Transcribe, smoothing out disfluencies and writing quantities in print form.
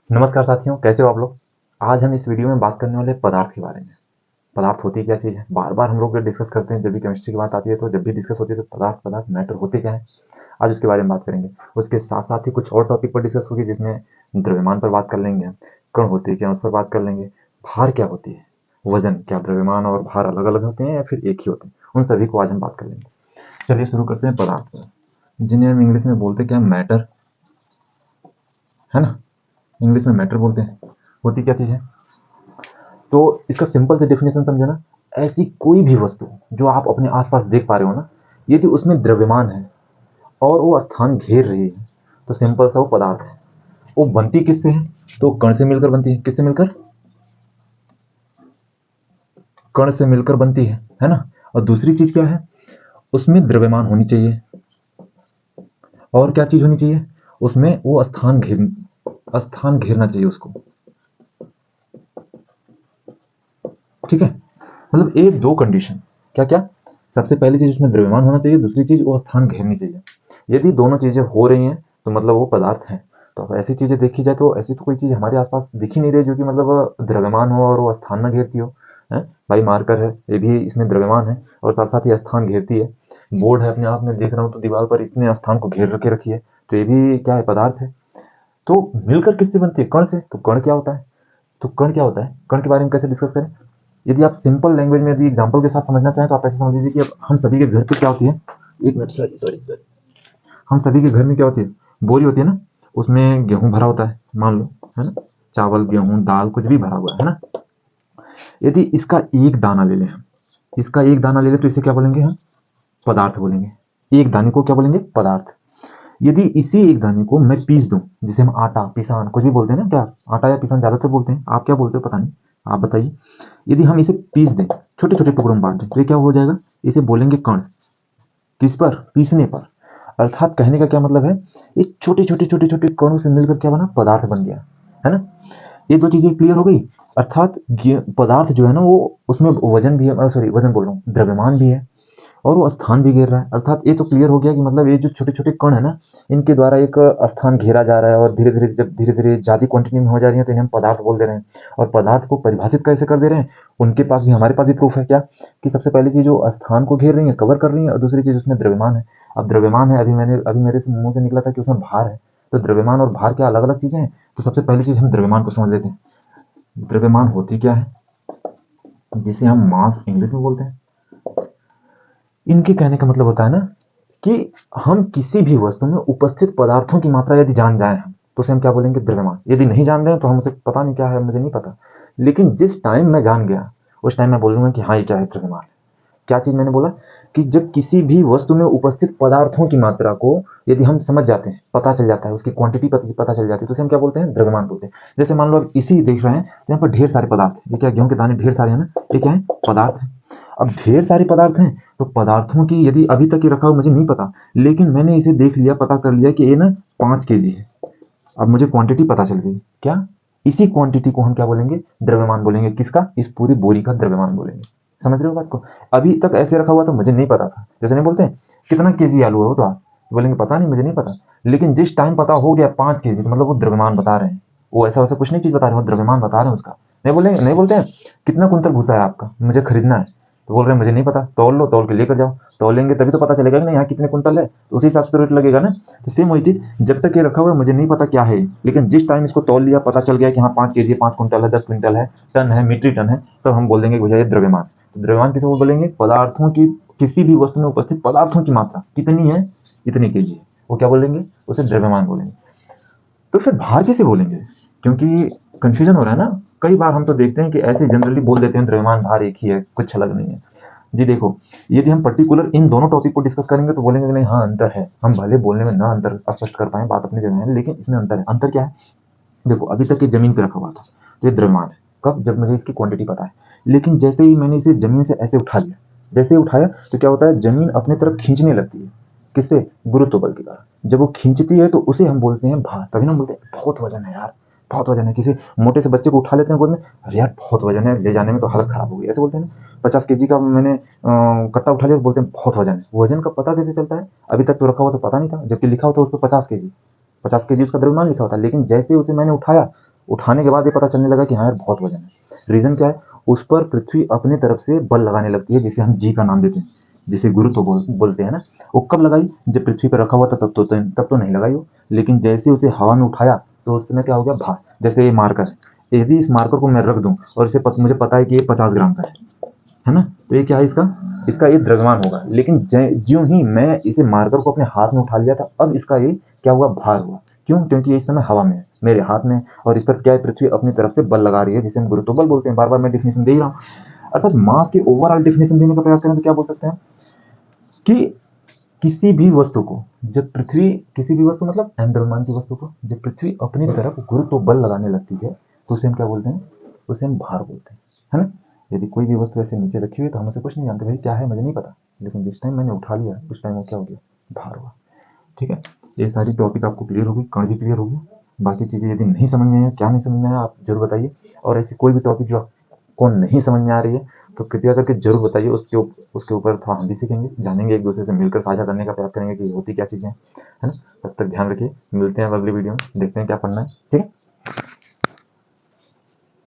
नमस्कार साथियों, कैसे हो आप लोग। आज हम इस वीडियो में बात करने वाले हैं पदार्थ के बारे में। पदार्थ होती क्या चीज़ है, बार बार हम लोग डिस्कस करते हैं। जब भी केमिस्ट्री की बात आती है तो जब भी डिस्कस होती है तो पदार्थ पदार्थ मैटर होते क्या है, आज उसके बारे में बात करेंगे। उसके साथ साथ ही कुछ और टॉपिक पर डिस्कस होगी, जिसमें द्रव्यमान पर बात कर लेंगे हम, कण होती है क्या उस पर बात कर लेंगे, भार क्या होती है, वजन क्या द्रव्यमान और भार अलग अलग होते हैं या फिर एक ही होते हैं, उन सभी को आज हम बात कर लेंगे। चलिए शुरू करते हैं पदार्थ पर, जिन्हें हम इंग्लिश में बोलते क्या, मैटर, है ना। इंग्लिश में मैटर बोलते हैं। होती क्या चीज़ है, तो इसका सिंपल से डेफिनेशन समझो ना। ऐसी कोई भी वस्तु जो आप अपने आसपास देख पा रहे हो ना, यदि उसमें द्रव्यमान है और वो स्थान घेर रही है तो सिंपल सा वो पदार्थ है। वो बनती किससे है, तो कण से मिलकर बनती है। किससे मिलकर, कण से मिलकर बनती है ना। और दूसरी चीज क्या है, उसमें द्रव्यमान होनी चाहिए। और क्या चीज होनी चाहिए, उसमें वो स्थान घेरना चाहिए उसको। ठीक है, मतलब एक दो कंडीशन, क्या क्या, सबसे पहली चीज उसमें द्रव्यमान होना चाहिए, दूसरी चीज वो स्थान घेरनी चाहिए। यदि दोनों चीजें हो रही हैं तो मतलब वो पदार्थ है। तो अब ऐसी चीजें देखी जाए तो ऐसी तो कोई चीज हमारे आसपास दिख ही नहीं रही जो कि मतलब द्रव्यमान हो और वो स्थान न घेरती हो। है भाई, मार्कर है, ये भी इसमें द्रव्यमान है और साथ साथ ही स्थान घेरती है। बोर्ड है, अपने आप में देख रहा हूँ तो दीवार पर इतने स्थान को घेर रखे रखी है, तो ये भी क्या है, पदार्थ है। तो मिलकर किससे बनती है, कण से। तो कण क्या होता है, तो कण क्या होता है, कण के बारे में कैसे डिस्कस करें। यदि आप सिंपल लैंग्वेज में, यदि एग्जांपल के साथ समझना चाहें तो आप ऐसे समझ लीजिए कि अब हम सभी के घर पे क्या होती है, एक मिनट, सॉरी सॉरी सॉरी, हम सभी के घर में क्या होती है, बोरी होती है ना, उसमें गेहूं भरा होता है, मान लो, है ना। चावल गेहूं दाल कुछ भी भरा हुआ है ना। यदि इसका एक दाना ले लें हम, इसका एक दाना ले लें तो इसे क्या बोलेंगे हम, पदार्थ बोलेंगे। एक दाने को क्या बोलेंगे, पदार्थ। यदि इसी एक दाने को मैं पीस दूं, जिसे हम आटा पिसान कुछ भी बोलते हैं ना, क्या आटा या पिसान ज्यादातर बोलते हैं, आप क्या बोलते हो पता नहीं, आप बताइए। यदि हम इसे पीस दें, छोटे छोटे टुकड़ों में बांट दें, तो ये क्या हो जाएगा, इसे बोलेंगे कण। किस पर, पीसने पर। अर्थात कहने का क्या मतलब है, ये छोटे छोटे छोटे छोटे कणों से मिलकर क्या बना, पदार्थ बन गया, है ना। ये दो चीजें क्लियर हो गई। अर्थात पदार्थ जो है ना, वो उसमें वजन भी है, सॉरी वजन बोल रहा हूँ, द्रव्यमान भी है और वो स्थान भी घेर रहा है। अर्थात ये तो क्लियर हो गया कि मतलब ये जो छोटे छोटे कण है ना, इनके द्वारा एक स्थान घेरा जा रहा है और धीरे धीरे, जब धीरे धीरे ज्यादा क्वांटिटी में हो जा रही है तो इन्हें हम पदार्थ बोल दे रहे हैं। और पदार्थ को परिभाषित कैसे कर दे रहे हैं, उनके पास भी हमारे पास भी प्रूफ है क्या, कि सबसे पहली चीज जो स्थान को घेर रही है, कवर कर रही है, और दूसरी चीज उसमें द्रव्यमान है। अब द्रव्यमान है, अभी मेरे से मुंह से निकला था कि उसमें भार है। तो द्रव्यमान और भार क्या अलग अलग चीजें हैं, तो सबसे पहली चीज हम द्रव्यमान को समझ लेते हैं। द्रव्यमान होती क्या है, जिसे हम मास इंग्लिश में बोलते हैं। इनके कहने का मतलब होता है ना, कि हम किसी भी वस्तु में उपस्थित पदार्थों की मात्रा यदि जान जाए हम, तो उसे हम क्या बोलेंगे, द्रव्यमान। यदि नहीं जान रहे हैं तो हम उसे पता नहीं क्या है, मुझे नहीं पता। लेकिन जिस टाइम मैं जान गया, उस टाइम मैं बोलूंगा कि हाँ ये क्या है, द्रव्यमान। क्या चीज मैंने बोला, कि जब किसी भी वस्तु में उपस्थित पदार्थों की मात्रा को यदि हम समझ जाते हैं, पता चल जाता है, उसकी क्वांटिटी पता चल जाती है, तो उसे हम क्या बोलते हैं, द्रव्यमान बोलते हैं। जैसे मान लो अब इसी देख रहे हैं तो यहाँ पर ढेर सारे पदार्थ हैं, ये क्या, गेहूं के दाने ढेर सारे हैं ना, ये क्या है, पदार्थ है। अब ढेर सारे पदार्थ हैं तो पदार्थों की यदि अभी तक ये रखा हुआ मुझे नहीं पता, लेकिन मैंने इसे देख लिया, पता कर लिया कि ये ना 5 kg है। अब मुझे क्वांटिटी पता चल गई, क्या, इसी क्वांटिटी को हम क्या बोलेंगे, द्रव्यमान बोलेंगे। किसका, इस पूरी बोरी का द्रव्यमान बोलेंगे। समझ रहे हो बात को। अभी तक ऐसे रखा हुआ था, मुझे नहीं पता था। जैसे नहीं बोलते कितना केजी आलू है, वो तो आप बोलेंगे पता नहीं, मुझे नहीं पता। लेकिन जिस टाइम पता हो गया 5 kg, तो मतलब वो द्रव्यमान बता रहे हैं। वो ऐसा वैसा कुछ नहीं चीज बता रहे हैं, वो द्रव्यमान बता रहे हैं उसका। नहीं बोलेंगे, नहीं बोलते हैं कितना कुंतल भूसा है आपका, मुझे खरीदना है, तो बोल रहे हैं मुझे नहीं पता, तौल लो, तौल के लेकर जाओ। तौलेंगे तभी तो पता चलेगा कि नहीं यहाँ कितने कुंतल है, तो उसी हिसाब से तो रेट लगेगा ना। तो सेम वही चीज, जब तक ये रखा हुआ है मुझे नहीं पता क्या है, लेकिन जिस टाइम इसको तौल लिया, पता चल गया कि हाँ 5 kg, 5 कुंटल है, 10 क्विंटल है, टन है, मीट्रिक टन है, तो हम बोल देंगे भैया ये द्रव्यमान। तो द्रव्यमान किसे बोलेंगे, पदार्थों की, किसी भी वस्तु में उपस्थित पदार्थों की मात्रा कितनी है, इतनी केजी है, वो क्या बोलेंगे, उसे द्रव्यमान बोलेंगे। तो फिर भार किसे बोलेंगे, क्योंकि कंफ्यूजन हो रहा है ना। कई बार हम तो देखते हैं कि ऐसे जनरली बोल देते हैं द्रव्यमान भार एक ही है, कुछ अलग नहीं है। जी देखो, यदि हम पर्टिकुलर इन दोनों टॉपिक को डिस्कस करेंगे तो बोलेंगे कि नहीं हाँ अंतर है, हम भले बोलने में ना अंतर स्पष्ट कर पाए, बात अपनी जगह है, लेकिन इसमें अंतर है। अंतर क्या है, देखो अभी तक ये जमीन पे रखा हुआ था तो ये द्रव्यमान है, कब, जब मुझे इसकी क्वांटिटी पता है। लेकिन जैसे ही मैंने इसे जमीन से ऐसे उठा लिया, जैसे ही उठाया तो क्या होता है, जमीन अपने तरफ खींचने लगती है। किससे, गुरुत्व बल के कारण। जब वो खींचती है तो उसे हम बोलते हैं भार। तभी ना हम बोलते हैं बहुत वजन है यार, बहुत वजन है। किसी मोटे से बच्चे को उठा लेते हैं, बोलते हैं अरे यार बहुत वजन है, ले जाने में तो हालत खराब हो गई, ऐसे बोलते हैं ना। 50 kg का मैंने कट्टा उठा लिया तो बोलते हैं बहुत वजन है। वजन का पता कैसे चलता है, अभी तक तो रखा हुआ तो पता नहीं था, जबकि लिखा होता उस पर 50 kg, 50 kg उसका द्रव्यमान लिखा होता है। लेकिन जैसे उसे मैंने उठाया उठाने के बाद ये पता चलने लगा कि हाँ यार बहुत वजन है। रीजन क्या है, उस पर पृथ्वी अपनी तरफ से बल लगाने लगती है, जिसे हम जी का नाम देते हैं, जिसे गुरुत्व बोलते हैं ना। वो कब लगाई, जब पृथ्वी पर रखा हुआ था तब तो नहीं लगाई वो, लेकिन जैसे उसे हवा में उठाया तो उस समय क्या हो गया, भार। जैसे ये मार्कर है, यदि इस मार्कर को मैं रख दूं और मुझे पता है कि ये 50 ग्राम का है ना, तो ये क्या है, इसका इसका ये द्रव्यमान होगा। लेकिन ज्यों ही मैं इसे मार्कर को अपने हाथ में उठा लिया था, अब इसका ये क्या हुआ, भार हुआ। क्यों, क्योंकि ये इस समय हवा में है, मेरे हाथ में है, और इस पर क्या है, पृथ्वी अपनी तरफ से बल लगा रही है, जिसे हम गुरुत्व बल बोलते हैं। बार बार मैं डेफिनेशन दे ही रहा हूँ। अर्थात मास की ओवरऑल डेफिनेशन देने का प्रयास करें तो क्या बोल सकते हैं कि किसी भी वस्तु को जब पृथ्वी, किसी भी वस्तु मतलब द्रव्यमान की वस्तु को जब पृथ्वी अपनी तरफ गुरुत्व बल लगाने लगती है, तो उसे हम क्या बोलते हैं, उसे हम भार बोलते हैं, है ना। यदि कोई भी वस्तु ऐसे नीचे रखी हुई है तो हम उसे कुछ नहीं जानते, भाई क्या है मुझे नहीं पता, लेकिन जिस टाइम मैंने उठा लिया उस टाइम वो क्या हो गया, भार हुआ। ठीक है, ये सारी टॉपिक आपको क्लियर होगी, कण भी क्लियर होगी। बाकी चीज़ें यदि नहीं समझ में आए, क्या नहीं समझ में आया, आप जरूर बताइए। और ऐसी कोई भी टॉपिक जो आपको नहीं समझ में आ रही है तो कृपया करके जरूर बताइए, उसके ऊपर थोड़ा हम भी सीखेंगे, जानेंगे, एक दूसरे से मिलकर साझा करने का प्रयास करेंगे कि होती क्या चीज़ें हैं, है ना। तब तक ध्यान रखिए, मिलते हैं अगली वीडियो में, देखते हैं क्या पढ़ना है। ठीक है।